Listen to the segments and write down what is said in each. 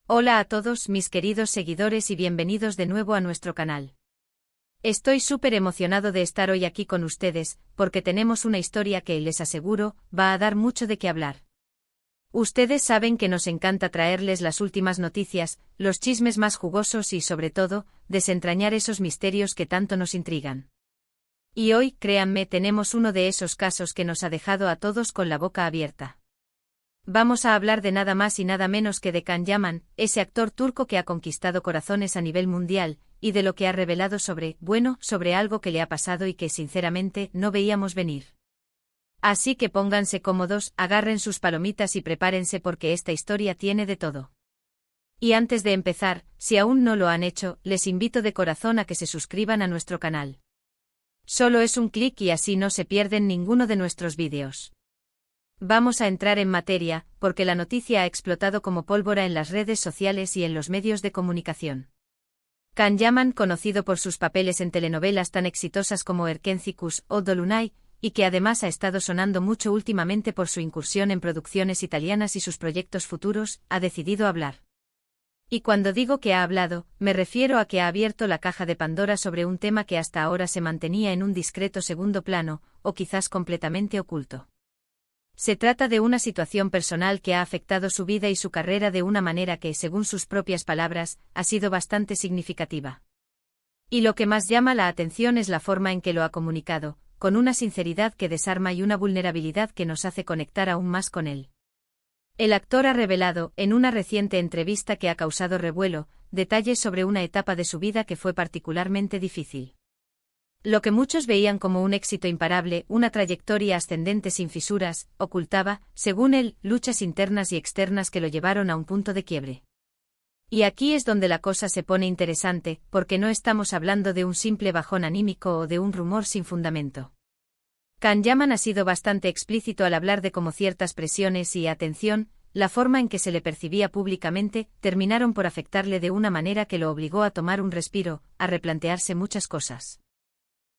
Hola a todos mis queridos seguidores y bienvenidos de nuevo a nuestro canal. Estoy súper emocionado de estar hoy aquí con ustedes, porque tenemos una historia que, les aseguro, va a dar mucho de qué hablar. Ustedes saben que nos encanta traerles las últimas noticias, los chismes más jugosos y, sobre todo, desentrañar esos misterios que tanto nos intrigan. Y hoy, créanme, tenemos uno de esos casos que nos ha dejado a todos con la boca abierta. Vamos a hablar de nada más y nada menos que de Can Yaman, ese actor turco que ha conquistado corazones a nivel mundial, y de lo que ha revelado sobre algo que le ha pasado y que sinceramente no veíamos venir. Así que pónganse cómodos, agarren sus palomitas y prepárense porque esta historia tiene de todo. Y antes de empezar, si aún no lo han hecho, les invito de corazón a que se suscriban a nuestro canal. Solo es un clic y así no se pierden ninguno de nuestros vídeos. Vamos a entrar en materia, porque la noticia ha explotado como pólvora en las redes sociales y en los medios de comunicación. Can Yaman, conocido por sus papeles en telenovelas tan exitosas como Erkencikus o Dolunay, y que además ha estado sonando mucho últimamente por su incursión en producciones italianas y sus proyectos futuros, ha decidido hablar. Y cuando digo que ha hablado, me refiero a que ha abierto la caja de Pandora sobre un tema que hasta ahora se mantenía en un discreto segundo plano, o quizás completamente oculto. Se trata de una situación personal que ha afectado su vida y su carrera de una manera que, según sus propias palabras, ha sido bastante significativa. Y lo que más llama la atención es la forma en que lo ha comunicado, con una sinceridad que desarma y una vulnerabilidad que nos hace conectar aún más con él. El actor ha revelado, en una reciente entrevista que ha causado revuelo, detalles sobre una etapa de su vida que fue particularmente difícil. Lo que muchos veían como un éxito imparable, una trayectoria ascendente sin fisuras, ocultaba, según él, luchas internas y externas que lo llevaron a un punto de quiebre. Y aquí es donde la cosa se pone interesante, porque no estamos hablando de un simple bajón anímico o de un rumor sin fundamento. Can Yaman ha sido bastante explícito al hablar de cómo ciertas presiones y, atención, la forma en que se le percibía públicamente, terminaron por afectarle de una manera que lo obligó a tomar un respiro, a replantearse muchas cosas.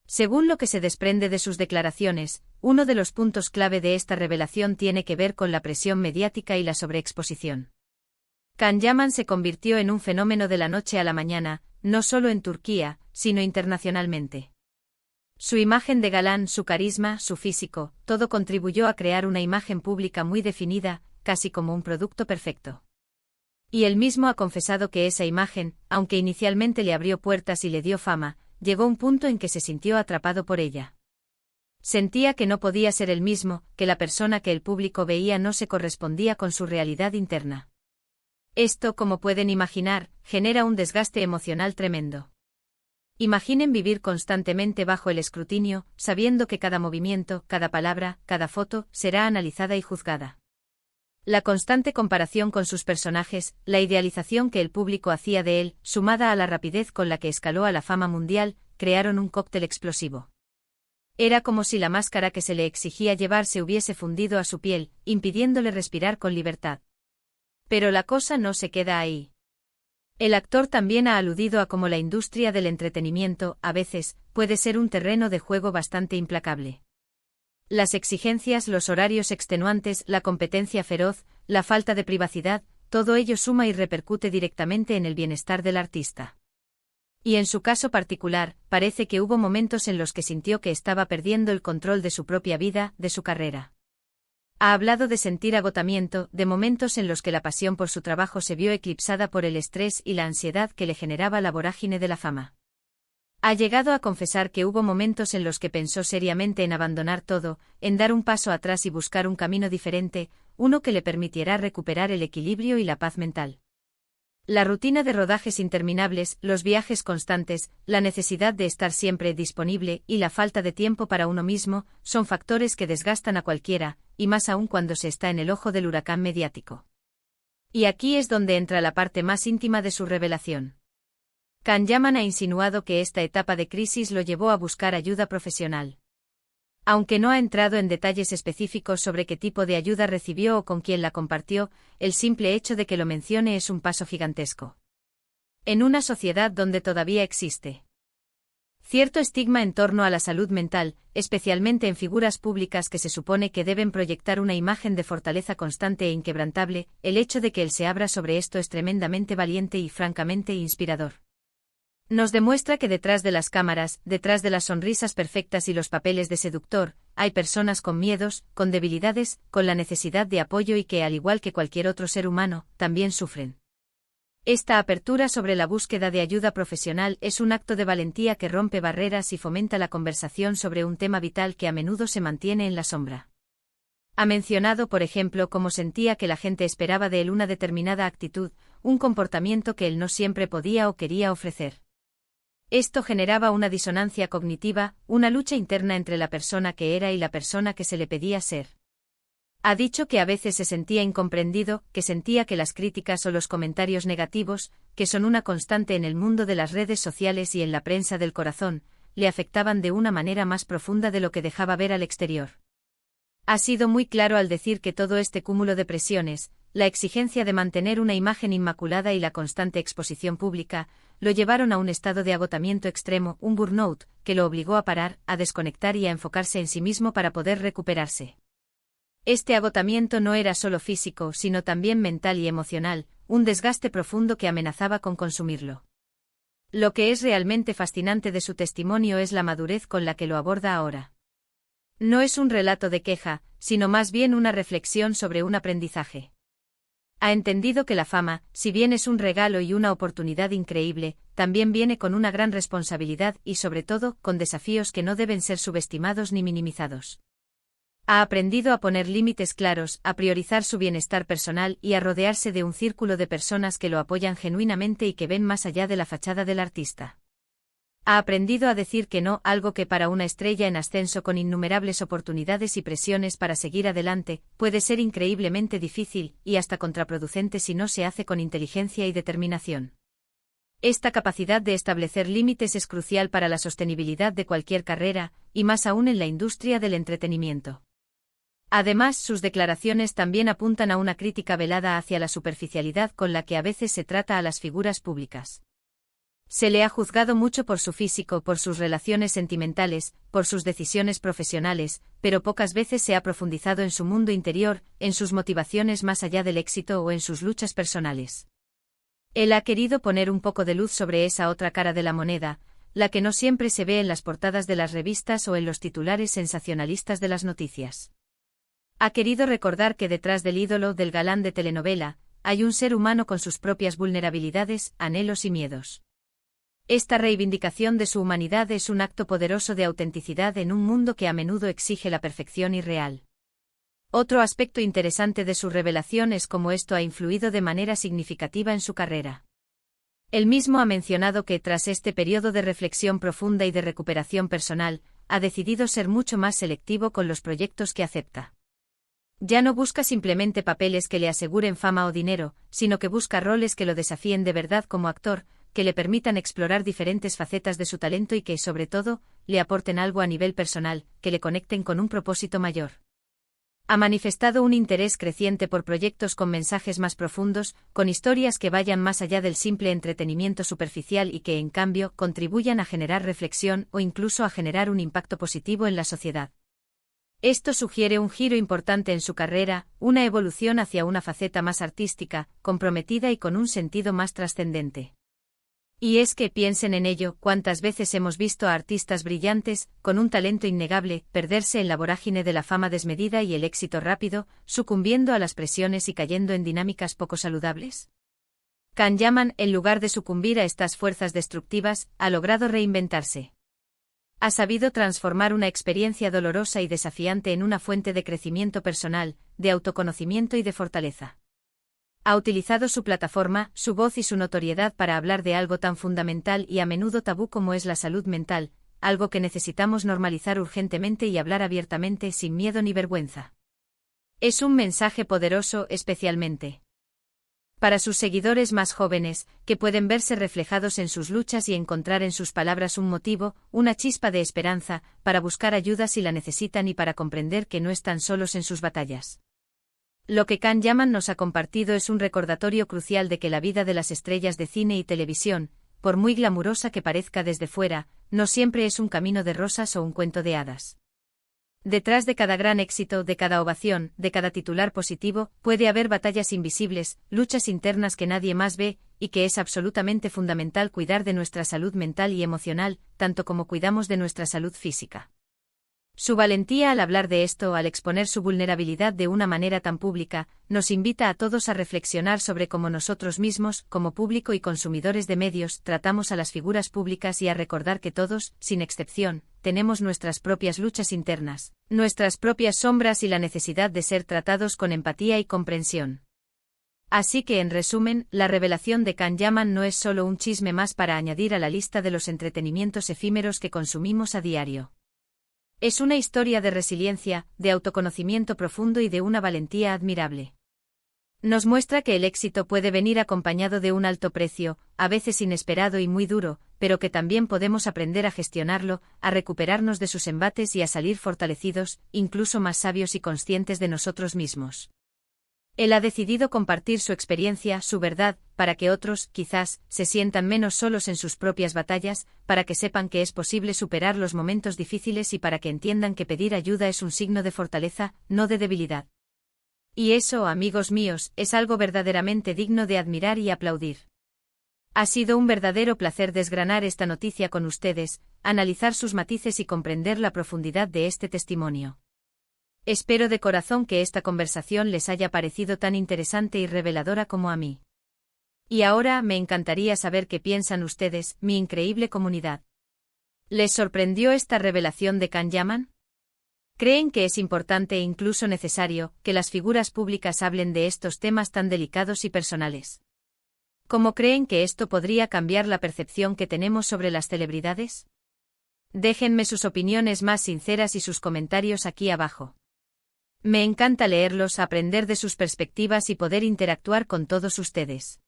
Según lo que se desprende de sus declaraciones, uno de los puntos clave de esta revelación tiene que ver con la presión mediática y la sobreexposición. Can Yaman se convirtió en un fenómeno de la noche a la mañana, no solo en Turquía, sino internacionalmente. Su imagen de galán, su carisma, su físico, todo contribuyó a crear una imagen pública muy definida, casi como un producto perfecto. Y él mismo ha confesado que esa imagen, aunque inicialmente le abrió puertas y le dio fama, llegó un punto en que se sintió atrapado por ella. Sentía que no podía ser el mismo, que la persona que el público veía no se correspondía con su realidad interna. Esto, como pueden imaginar, genera un desgaste emocional tremendo. Imaginen vivir constantemente bajo el escrutinio, sabiendo que cada movimiento, cada palabra, cada foto, será analizada y juzgada. La constante comparación con sus personajes, la idealización que el público hacía de él, sumada a la rapidez con la que escaló a la fama mundial, crearon un cóctel explosivo. Era como si la máscara que se le exigía llevar se hubiese fundido a su piel, impidiéndole respirar con libertad. Pero la cosa no se queda ahí. El actor también ha aludido a cómo la industria del entretenimiento, a veces, puede ser un terreno de juego bastante implacable. Las exigencias, los horarios extenuantes, la competencia feroz, la falta de privacidad, todo ello suma y repercute directamente en el bienestar del artista. Y en su caso particular, parece que hubo momentos en los que sintió que estaba perdiendo el control de su propia vida, de su carrera. Ha hablado de sentir agotamiento, de momentos en los que la pasión por su trabajo se vio eclipsada por el estrés y la ansiedad que le generaba la vorágine de la fama. Ha llegado a confesar que hubo momentos en los que pensó seriamente en abandonar todo, en dar un paso atrás y buscar un camino diferente, uno que le permitiera recuperar el equilibrio y la paz mental. La rutina de rodajes interminables, los viajes constantes, la necesidad de estar siempre disponible y la falta de tiempo para uno mismo, son factores que desgastan a cualquiera, y más aún cuando se está en el ojo del huracán mediático. Y aquí es donde entra la parte más íntima de su revelación. Can Yaman ha insinuado que esta etapa de crisis lo llevó a buscar ayuda profesional. Aunque no ha entrado en detalles específicos sobre qué tipo de ayuda recibió o con quién la compartió, el simple hecho de que lo mencione es un paso gigantesco. En una sociedad donde todavía existe Cierto estigma en torno a la salud mental, especialmente en figuras públicas que se supone que deben proyectar una imagen de fortaleza constante e inquebrantable, el hecho de que él se abra sobre esto es tremendamente valiente y francamente inspirador. Nos demuestra que detrás de las cámaras, detrás de las sonrisas perfectas y los papeles de seductor, hay personas con miedos, con debilidades, con la necesidad de apoyo y que, al igual que cualquier otro ser humano, también sufren. Esta apertura sobre la búsqueda de ayuda profesional es un acto de valentía que rompe barreras y fomenta la conversación sobre un tema vital que a menudo se mantiene en la sombra. Ha mencionado, por ejemplo, cómo sentía que la gente esperaba de él una determinada actitud, un comportamiento que él no siempre podía o quería ofrecer. Esto generaba una disonancia cognitiva, una lucha interna entre la persona que era y la persona que se le pedía ser. Ha dicho que a veces se sentía incomprendido, que sentía que las críticas o los comentarios negativos, que son una constante en el mundo de las redes sociales y en la prensa del corazón, le afectaban de una manera más profunda de lo que dejaba ver al exterior. Ha sido muy claro al decir que todo este cúmulo de presiones, la exigencia de mantener una imagen inmaculada y la constante exposición pública, lo llevaron a un estado de agotamiento extremo, un burnout, que lo obligó a parar, a desconectar y a enfocarse en sí mismo para poder recuperarse. Este agotamiento no era solo físico, sino también mental y emocional, un desgaste profundo que amenazaba con consumirlo. Lo que es realmente fascinante de su testimonio es la madurez con la que lo aborda ahora. No es un relato de queja, sino más bien una reflexión sobre un aprendizaje. Ha entendido que la fama, si bien es un regalo y una oportunidad increíble, también viene con una gran responsabilidad y sobre todo, con desafíos que no deben ser subestimados ni minimizados. Ha aprendido a poner límites claros, a priorizar su bienestar personal y a rodearse de un círculo de personas que lo apoyan genuinamente y que ven más allá de la fachada del artista. Ha aprendido a decir que no, algo que para una estrella en ascenso con innumerables oportunidades y presiones para seguir adelante, puede ser increíblemente difícil y hasta contraproducente si no se hace con inteligencia y determinación. Esta capacidad de establecer límites es crucial para la sostenibilidad de cualquier carrera, y más aún en la industria del entretenimiento. Además, sus declaraciones también apuntan a una crítica velada hacia la superficialidad con la que a veces se trata a las figuras públicas. Se le ha juzgado mucho por su físico, por sus relaciones sentimentales, por sus decisiones profesionales, pero pocas veces se ha profundizado en su mundo interior, en sus motivaciones más allá del éxito o en sus luchas personales. Él ha querido poner un poco de luz sobre esa otra cara de la moneda, la que no siempre se ve en las portadas de las revistas o en los titulares sensacionalistas de las noticias. Ha querido recordar que detrás del ídolo, del galán de telenovela, hay un ser humano con sus propias vulnerabilidades, anhelos y miedos. Esta reivindicación de su humanidad es un acto poderoso de autenticidad en un mundo que a menudo exige la perfección irreal. Otro aspecto interesante de su revelación es cómo esto ha influido de manera significativa en su carrera. Él mismo ha mencionado que tras este periodo de reflexión profunda y de recuperación personal, ha decidido ser mucho más selectivo con los proyectos que acepta. Ya no busca simplemente papeles que le aseguren fama o dinero, sino que busca roles que lo desafíen de verdad como actor, que le permitan explorar diferentes facetas de su talento y que, sobre todo, le aporten algo a nivel personal, que le conecten con un propósito mayor. Ha manifestado un interés creciente por proyectos con mensajes más profundos, con historias que vayan más allá del simple entretenimiento superficial y que, en cambio, contribuyan a generar reflexión o incluso a generar un impacto positivo en la sociedad. Esto sugiere un giro importante en su carrera, una evolución hacia una faceta más artística, comprometida y con un sentido más trascendente. Y es que piensen en ello, cuántas veces hemos visto a artistas brillantes, con un talento innegable, perderse en la vorágine de la fama desmedida y el éxito rápido, sucumbiendo a las presiones y cayendo en dinámicas poco saludables. Can Yaman, en lugar de sucumbir a estas fuerzas destructivas, ha logrado reinventarse. Ha sabido transformar una experiencia dolorosa y desafiante en una fuente de crecimiento personal, de autoconocimiento y de fortaleza. Ha utilizado su plataforma, su voz y su notoriedad para hablar de algo tan fundamental y a menudo tabú como es la salud mental, algo que necesitamos normalizar urgentemente y hablar abiertamente sin miedo ni vergüenza. Es un mensaje poderoso, especialmente para sus seguidores más jóvenes, que pueden verse reflejados en sus luchas y encontrar en sus palabras un motivo, una chispa de esperanza, para buscar ayuda si la necesitan y para comprender que no están solos en sus batallas. Lo que Can Yaman nos ha compartido es un recordatorio crucial de que la vida de las estrellas de cine y televisión por muy glamurosa que parezca desde fuera, no siempre es un camino de rosas o un cuento de hadas. Detrás de cada gran éxito, de cada ovación, de cada titular positivo, puede haber batallas invisibles, luchas internas que nadie más ve, y que es absolutamente fundamental cuidar de nuestra salud mental y emocional, tanto como cuidamos de nuestra salud física. Su valentía al hablar de esto, al exponer su vulnerabilidad de una manera tan pública, nos invita a todos a reflexionar sobre cómo nosotros mismos, como público y consumidores de medios, tratamos a las figuras públicas y a recordar que todos, sin excepción, tenemos nuestras propias luchas internas, nuestras propias sombras y la necesidad de ser tratados con empatía y comprensión. Así que, en resumen, la revelación de Can Yaman no es solo un chisme más para añadir a la lista de los entretenimientos efímeros que consumimos a diario. Es una historia de resiliencia, de autoconocimiento profundo y de una valentía admirable. Nos muestra que el éxito puede venir acompañado de un alto precio, a veces inesperado y muy duro, pero que también podemos aprender a gestionarlo, a recuperarnos de sus embates y a salir fortalecidos, incluso más sabios y conscientes de nosotros mismos. Él ha decidido compartir su experiencia, su verdad, para que otros, quizás, se sientan menos solos en sus propias batallas, para que sepan que es posible superar los momentos difíciles y para que entiendan que pedir ayuda es un signo de fortaleza, no de debilidad. Y eso, amigos míos, es algo verdaderamente digno de admirar y aplaudir. Ha sido un verdadero placer desgranar esta noticia con ustedes, analizar sus matices y comprender la profundidad de este testimonio. Espero de corazón que esta conversación les haya parecido tan interesante y reveladora como a mí. Y ahora me encantaría saber qué piensan ustedes, mi increíble comunidad. ¿Les sorprendió esta revelación de Can Yaman? ¿Creen que es importante e incluso necesario que las figuras públicas hablen de estos temas tan delicados y personales? ¿Cómo creen que esto podría cambiar la percepción que tenemos sobre las celebridades? Déjenme sus opiniones más sinceras y sus comentarios aquí abajo. Me encanta leerlos, aprender de sus perspectivas y poder interactuar con todos ustedes.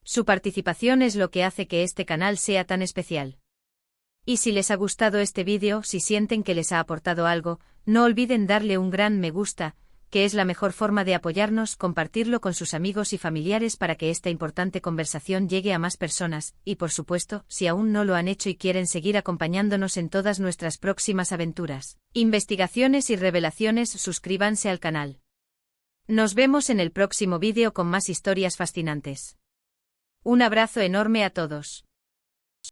Su participación es lo que hace que este canal sea tan especial. Y si les ha gustado este vídeo, si sienten que les ha aportado algo, no olviden darle un gran me gusta, que es la mejor forma de apoyarnos, compartirlo con sus amigos y familiares para que esta importante conversación llegue a más personas, y por supuesto, si aún no lo han hecho y quieren seguir acompañándonos en todas nuestras próximas aventuras, investigaciones y revelaciones, suscríbanse al canal. Nos vemos en el próximo vídeo con más historias fascinantes. Un abrazo enorme a todos.